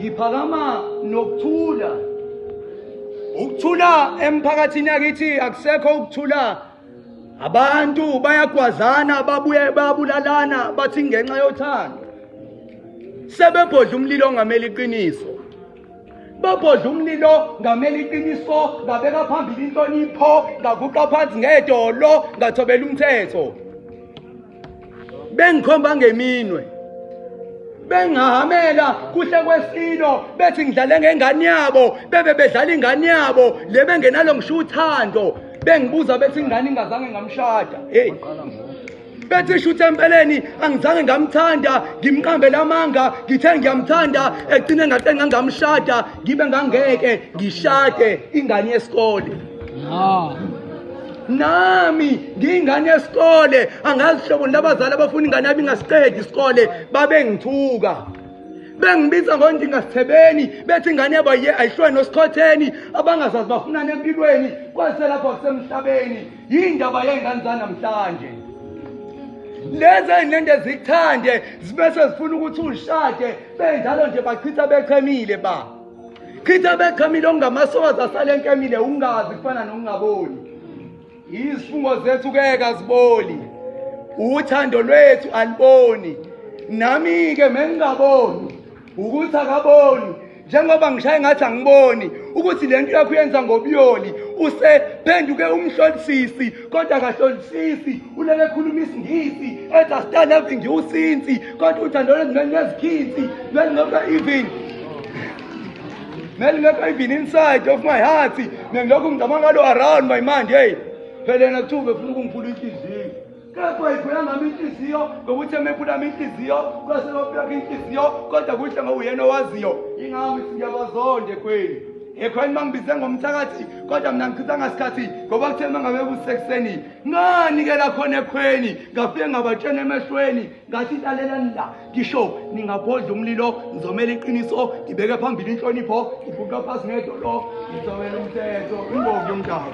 Ngiphakama nokuthula. Ukuthula emphakathini yakithi akusekho ukuthula. Abantu bayagwazana babuye babulalana bathi ngenxa yothando. Sebebhodla umlilo ongamele iqiniso. Babhodla umlilo ngamele iqiniso, ngabeka phambili inhlonipho, ngaguqa phansi ngedolo, ngathobela umthetho. Bengikhomba ngeminwe. Bengahamela kuhle kwesino bethi ngidlale ngengane yabo, bebe bedlala ingane yabo, le bengenalo ngisho uthando. Bengibuza bethi ingane ingazange ngamshada. Hey. Bethi shuthe empeleni angizange ngamthanda, ngimqambela amanga, ngithe ngiyamthanda, egcine ngathi ngamshada, ngibe ngangeke ngishade ingane yesikole. Nami ngingane yesikole, angazihlobo labazali abafuna ingane yabo ingasiqedi isikole babe ngithuka. Bengibiza ngokuthi ngasithebeni bethi ingane yabo ayihlwe nosikhotheni, abangazazi bafunana empilweni kwase lapho kusemhlabeni. Yindaba yengane zanamhlanje. Lezi ey'nende zikuthande zibese zifuna ukuthi uzishade, benjalo nje bachitha bechemile ba. Chitha bechemile okungamasokazi asale enkemile ungazi kufana nokungaboni. Izifungo zethu-ke kaziboli, uthando lwethu aliboni. Nami-ke mengingaboni ukuthi akaboni, njengoba ngishaye ngathi angiboni ukuthi le nto yakho uyenza ngobuyoli. Usephenduke umhlolisisi kodwa akahlolisisi, uleke ekhuluma isingisi ethi asitanavi ngiwusinsi, kodwa uthando lwethu lwezikhinsi lwelingekho even inside of my heart. Mengilokhu ngicabanga ngalo around my mind. Hey, phela yena kuthiwa befuna ukungiphula inhliziyo. Kepha yiphula ngami inhliziyo ngokuthi emephula inhliziyo kwase lophula inhliziyo, kodwa kuhle ngowuyena owaziyo. Ingami singiyabazonde kweli. Ekhweni mangibize ngomthakathi kodwa mina ngichitha ngasikhathi ngoba kuthe mangabe kusekuseni nganikela khona ekhweni, ngafike ngabatshena emehlweni ngathi lalelani la, ngisho ningabhodla umlilo ngizomela iqiniso, ngibeke phambili inhlonipho, ngibuka phansi ngedolo, ngizomela umthetho. Ingoku yomdalo.